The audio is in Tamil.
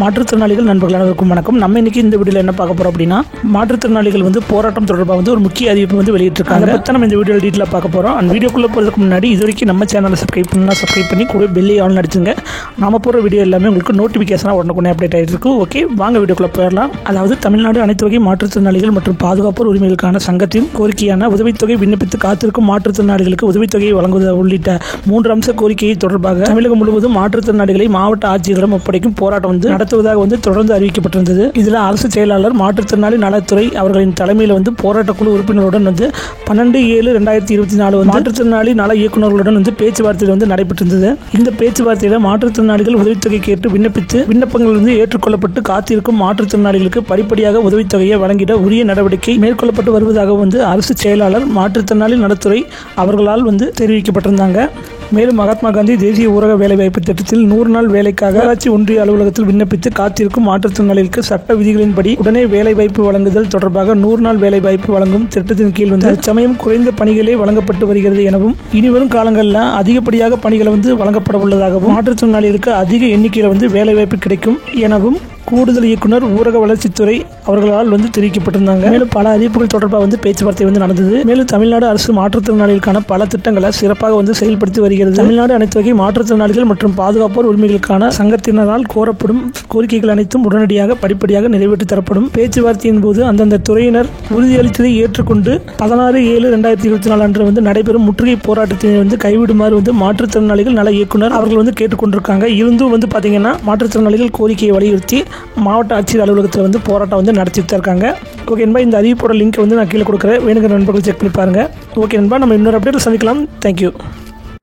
மாற்றுத்திறனாளிகள் நண்பர்கள் அனைவருக்கும் வணக்கம். நம்ம இன்னைக்கு இந்த வீடியோவில் என்ன பார்க்க போறோம் அப்படின்னா, மாற்றுத்திறனாளிகள் போராட்டம் தொடர்பாக ஒரு முக்கிய அறிவிப்பு வெளியிட்டிருக்காங்க. அதை பற்றி நம்ம இந்த வீடியோ டீட்டெயிலாக பார்க்க போறோம். அந்த வீடியோக்குள்ள போகிறதுக்கு முன்னாடி இது வரைக்கும் நம்ம சேனலை சப்ஸ்கிரைப் பண்ணி கூட பெல்லை ஆன் அடிச்சுங்க. நாம போகிற வீடியோ எல்லாமே உங்களுக்கு நோட்டிஃபிகேஷனாக உடனுக்குடனே அப்டேட் ஆகிட்டு இருக்கு. ஓகே, வாங்க வீடியோக்குள்ள போயிடலாம். அதாவது தமிழ்நாடு அனைத்து வகை மாற்றுத்திறனாளிகள் மற்றும் பாதுகாப்போர் உரிமைகளுக்கான சங்கத்தின் கோரிக்கையான உதவித்தொகை விண்ணப்பித்து காத்திருக்கும் மாற்றுத்திறனாளிகளுக்கு உதவித்தொகையை வழங்குவது உள்ளிட்ட 3 அம்ச கோரிக்கையை தொடர்பாக தமிழகம் முழுவதும் மாற்றுத்திறனாளிகளை மாவட்ட ஆட்சியரிடம் ஒப்படைக்கும் போராட்டம் நடத்துவதாக தொடர்ந்து அறிவிக்கப்பட்டிருந்தது. இதில் அரசு செயலாளர் மாற்றுத்திறனாளி நலத்துறை அவர்களின் தலைமையில் போராட்டக்குழு உறுப்பினருடன் 12/7/2024 மாற்றுத்திறனாளி நல இயக்குநர்களுடன் பேச்சுவார்த்தை நடைபெற்றிருந்தது. இந்த பேச்சுவார்த்தையில் மாற்றுத்திறனாளிகள் உதவித்தொகை கேட்டு விண்ணப்பித்து விண்ணப்பங்கள் ஏற்றுக்கொள்ளப்பட்டு காத்திருக்கும் மாற்றுத்திறனாளிகளுக்கு படிப்படியாக உதவித்தொகையை வழங்கிட உரிய நடவடிக்கை மேற்கொள்ளப்பட்டு வருவதாக அரசு செயலாளர் மாற்றுத்திறனாளி நலத்துறை அவர்களால் தெரிவிக்கப்பட்டிருந்தாங்க. மேலும் மகாத்மா காந்தி தேசிய ஊரக வேலைவாய்ப்பு திட்டத்தில் 100 நாள் வேலைக்காக ஊராட்சி ஒன்றிய அலுவலகத்தில் விண்ணப்பித்து காத்திருக்கும் மாற்றுத்திறனாளிகளுக்கு சட்ட விதிகளின்படி உடனே வேலைவாய்ப்பு வழங்குதல் தொடர்பாக 100 நாள் வேலைவாய்ப்பு வழங்கும் திட்டத்தின் கீழ் தற்சமயம் குறைந்த பணிகளே வழங்கப்பட்டு வருகிறது எனவும் இனிவரும் காலங்களில் அதிகப்படியாக பணிகளை வழங்கப்பட உள்ளதாகவும் மாற்றுத்திறனாளிகளுக்கு அதிக எண்ணிக்கையில் வேலைவாய்ப்பு கிடைக்கும் எனவும் கூடுதல் இயக்குனர் ஊரக வளர்ச்சித்துறை அவர்களால் தெரிவிக்கப்பட்டிருந்தாங்க. மேலும் பல அறிவிப்புகள் தொடர்பாக பேச்சுவார்த்தை நடந்தது. மேலும் தமிழ்நாடு அரசு மாற்றுத்திறனாளிகளுக்கான பல திட்டங்களை சிறப்பாக செயல்படுத்தி வருகிறது. தமிழ்நாடு அனைத்து வகை மாற்றுத்திறனாளிகள் மற்றும் பாதுகாப்போர் உரிமைகளுக்கான சங்கத்தினரால் கோரப்படும் கோரிக்கைகள் அனைத்தும் உடனடியாக படிப்படியாக நிறைவேற்றி தரப்படும். பேச்சுவார்த்தையின் போது அந்தந்த துறையினர் உறுதியளித்ததை ஏற்றுக்கொண்டு 16/7/2024 அன்று நடைபெறும் முற்றுகை போராட்டத்தினை கைவிடுமாறு மாற்றுத்திறனாளிகள் நல இயக்குனர் அவர்கள் கேட்டுக்கொண்டிருக்காங்க. இருந்தும் பாத்தீங்கன்னா மாற்றுத்திறனாளிகள் கோரிக்கையை வலியுறுத்தி மாவட்ட ஆட்சியர் அலுவலகத்தில் போராட்டம் நடத்திட்டு இருக்காங்க. ஓகே நண்பா, இந்த அறிவிப்போட லிங்க் நான் கீழே கொடுக்குறேன். வேணுங்கிற நண்பர்கள் செக் பண்ணி பாருங்க. ஓகே நண்பா, நம்ம இன்னொரு அப்டேட் சந்திக்கலாம். தேங்க்யூ.